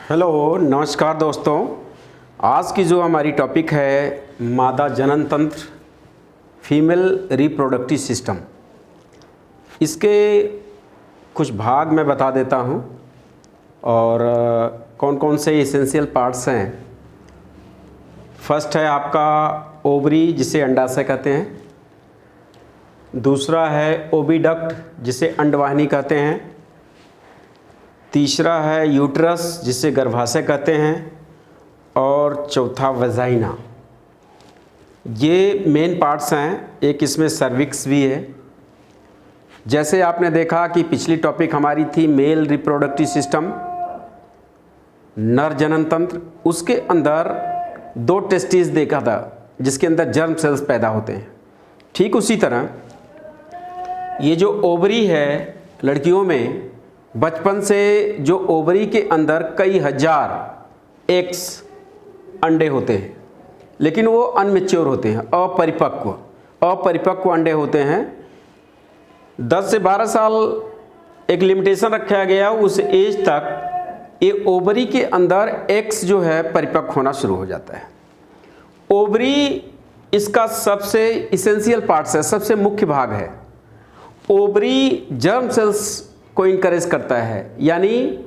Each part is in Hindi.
हेलो नमस्कार दोस्तों। आज की जो हमारी टॉपिक है मादा जनन तंत्र, फीमेल रिप्रोडक्टिव सिस्टम, इसके कुछ भाग मैं बता देता हूँ और कौन कौन से एसेंशियल पार्ट्स हैं। फर्स्ट है आपका ओवरी, जिसे अंडाशय कहते हैं। दूसरा है ओविडक्ट, जिसे अंडवाहिनी कहते हैं। तीसरा है यूट्रस, जिसे गर्भाशय कहते हैं। और चौथा वजाइना। ये मेन पार्ट्स हैं। एक इसमें सर्विक्स भी है। जैसे आपने देखा कि पिछली टॉपिक हमारी थी मेल रिप्रोडक्टिव सिस्टम, नर जनन तंत्र। उसके अंदर दो टेस्टिस देखा था जिसके अंदर जर्म सेल्स पैदा होते हैं। ठीक उसी तरह ये जो ओवरी है लड़कियों में, बचपन से जो ओवरी के अंदर कई हजार एग्स अंडे होते हैं, लेकिन वो अनमेच्योर होते हैं, अपरिपक्व अंडे होते हैं। 10 से 12 साल एक लिमिटेशन रखा गया, उस एज तक ये ओवरी के अंदर एग्स जो है परिपक्व होना शुरू हो जाता है। ओवरी इसका सबसे इसेंशियल पार्ट्स है, सबसे मुख्य भाग है। ओवरी जर्म सेल्स को इनकरेज करता है, यानी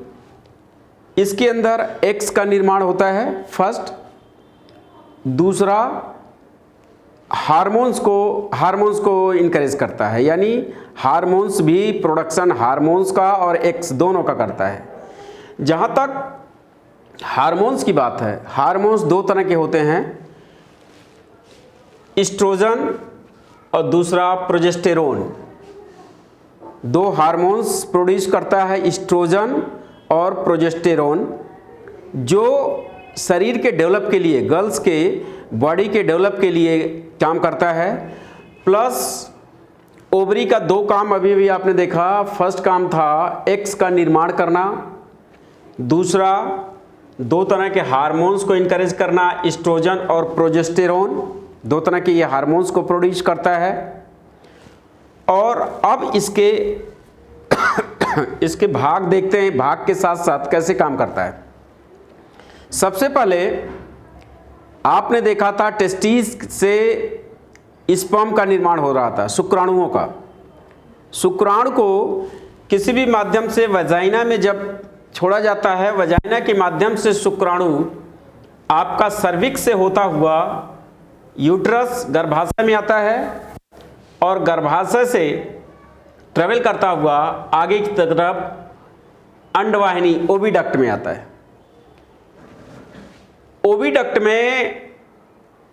इसके अंदर एग्स का निर्माण होता है फर्स्ट। दूसरा हार्मोन्स को इनकरेज करता है, यानी हार्मोन्स भी प्रोडक्शन हार्मोन्स का और एग्स दोनों का करता है। जहाँ तक हार्मोन्स की बात है, हार्मोन्स दो तरह के होते हैं, एस्ट्रोजन और दूसरा प्रोजेस्टेरोन। दो हार्मोन्स प्रोड्यूस करता है, एस्ट्रोजन और प्रोजेस्टेरोन, जो शरीर के डेवलप के लिए, गर्ल्स के बॉडी के डेवलप के लिए काम करता है। प्लस ओवरी का दो काम अभी आपने देखा। फर्स्ट काम था एग्स का निर्माण करना, दूसरा दो तरह के हार्मोन्स को इनकरेज करना, एस्ट्रोजन और प्रोजेस्टेरोन। दो तरह के ये हार्मोन्स को प्रोड्यूस करता है। और अब इसके भाग देखते हैं, भाग के साथ साथ कैसे काम करता है। सबसे पहले आपने देखा था टेस्टिस से स्पर्म का निर्माण हो रहा था, शुक्राणुओं का। शुक्राणु को किसी भी माध्यम से वजाइना में जब छोड़ा जाता है, वजाइना के माध्यम से शुक्राणु आपका सर्विक्स से होता हुआ यूट्रस गर्भाशय में आता है और गर्भाशय से ट्रेवल करता हुआ आगे की तरफ अंडवाहिनी ओविडक्ट में आता है। ओविडक्ट में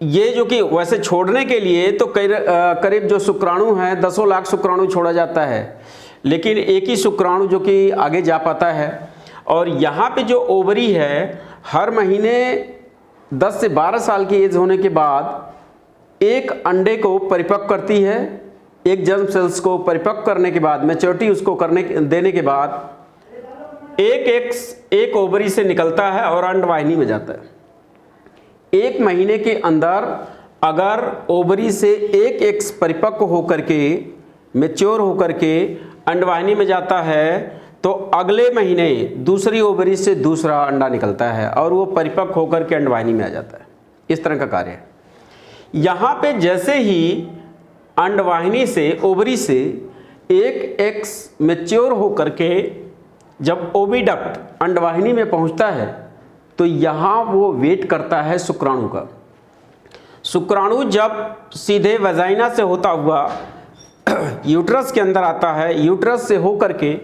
ये जो कि वैसे छोड़ने के लिए तो करीब जो शुक्राणु हैं 10 लाख शुक्राणु छोड़ा जाता है, लेकिन एक ही शुक्राणु जो कि आगे जा पाता है। और यहाँ पे जो ओवरी है, हर महीने 10 से 12 साल की एज होने के बाद एक अंडे को परिपक्व करती है। एक जर्म सेल्स को परिपक्व करने के बाद, मैच्योरिटी उसको देने के बाद एक एग्स एक ओवरी से निकलता है और अंडवाहिनी में जाता है। एक महीने के अंदर अगर ओवरी से एक एग्स परिपक्व होकर के, मैच्योर होकर के अंडवाहिनी में जाता है, तो अगले महीने दूसरी ओवरी से दूसरा अंडा निकलता है और वो परिपक्व होकर के अंडवाहिनी में आ जाता है। इस तरह का कार्य है। यहाँ पे जैसे ही अंडवाहिनी से, ओवरी से एक एग्स मैच्योर होकर के जब ओविडक्ट अंडवाहिनी में पहुँचता है, तो यहाँ वो वेट करता है शुक्राणु का। शुक्राणु जब सीधे वजाइना से होता हुआ यूट्रस के अंदर आता है, यूट्रस से होकर के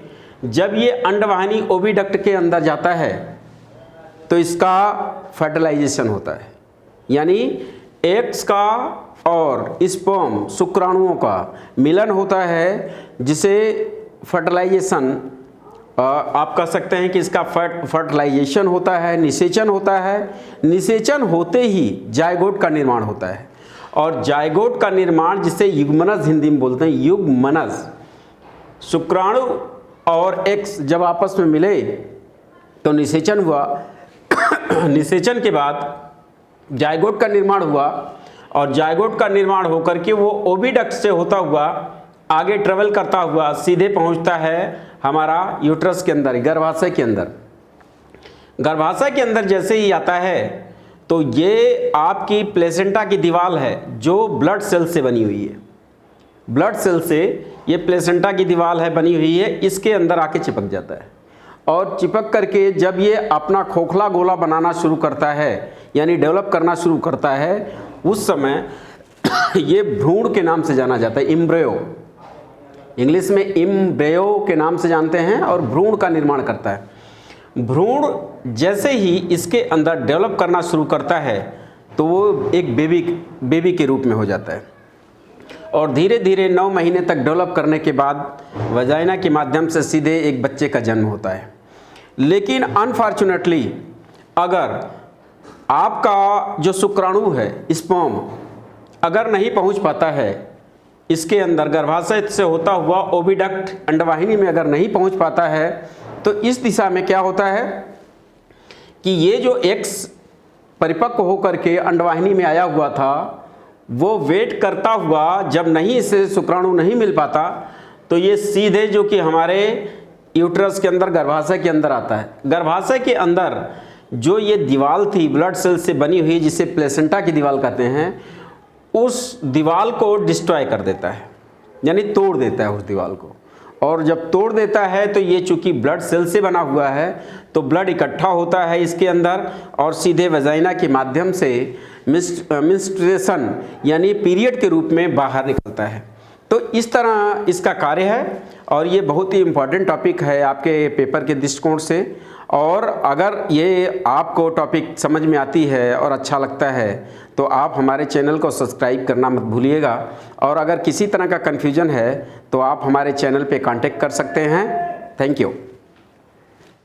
जब ये अंडवाहिनी ओविडक्ट के अंदर जाता है, तो इसका फर्टिलाइजेशन होता है, यानी एग्स का और स्पर्म शुक्राणुओं का मिलन होता है, जिसे फर्टिलाइजेशन आप कह सकते हैं कि इसका फर्टिलाइजेशन होता है, निषेचन होता है। निषेचन होते ही जायगोट का निर्माण होता है, और जायगोट का निर्माण जिसे युग्मनज हिंदी में बोलते हैं, युग्मनज। शुक्राणु और एग्स जब आपस में मिले तो निषेचन हुआ। निषेचन के बाद जायगोट का निर्माण हुआ, और जायगोट का निर्माण होकर के वो ओविडक्ट से होता हुआ आगे ट्रेवल करता हुआ सीधे पहुंचता है हमारा यूट्रस के अंदर, गर्भाशय के अंदर। गर्भाशय के अंदर जैसे ही आता है तो ये आपकी प्लेसेंटा की दीवार है जो ब्लड सेल से बनी हुई है। ब्लड सेल से ये प्लेसेंटा की दीवार है बनी हुई है, इसके अंदर आके चिपक जाता है और चिपक करके जब ये अपना खोखला गोला बनाना शुरू करता है यानी डेवलप करना शुरू करता है, उस समय ये भ्रूण के नाम से जाना जाता है, एम्ब्रियो। इंग्लिश में एम्ब्रियो के नाम से जानते हैं और भ्रूण का निर्माण करता है। भ्रूण जैसे ही इसके अंदर डेवलप करना शुरू करता है तो वो एक बेबी के रूप में हो जाता है और धीरे धीरे 9 महीने तक डेवलप करने के बाद वजाइना के माध्यम से सीधे एक बच्चे का जन्म होता है। लेकिन अनफॉर्चुनेटली अगर आपका जो शुक्राणु है, स्पर्म, अगर नहीं पहुंच पाता है इसके अंदर, गर्भाशय से होता हुआ ओविडक्ट अंडवाहिनी में अगर नहीं पहुंच पाता है, तो इस दिशा में क्या होता है कि ये जो एक्स परिपक्व होकर के अंडवाहिनी में आया हुआ था वो वेट करता हुआ, जब नहीं इसे शुक्राणु नहीं मिल पाता तो ये सीधे जो कि हमारे यूट्रस के अंदर, गर्भाशय के अंदर आता है। गर्भाशय के अंदर जो ये दीवार थी ब्लड सेल से बनी हुई जिसे प्लेसेंटा की दीवार कहते हैं, उस दीवार को डिस्ट्रॉय कर देता है यानी तोड़ देता है उस दीवार को। और जब तोड़ देता है तो ये चूंकि ब्लड सेल से बना हुआ है तो ब्लड इकट्ठा होता है इसके अंदर और सीधे वजाइना के माध्यम से मेंस्ट्रुएशन यानी पीरियड के रूप में बाहर निकलता है। तो इस तरह इसका कार्य है और ये बहुत ही इम्पॉर्टेंट टॉपिक है आपके पेपर के दृष्टिकोण से। और अगर ये आपको टॉपिक समझ में आती है और अच्छा लगता है तो आप हमारे चैनल को सब्सक्राइब करना मत भूलिएगा। और अगर किसी तरह का कन्फ्यूजन है तो आप हमारे चैनल पे कांटेक्ट कर सकते हैं। Thank you.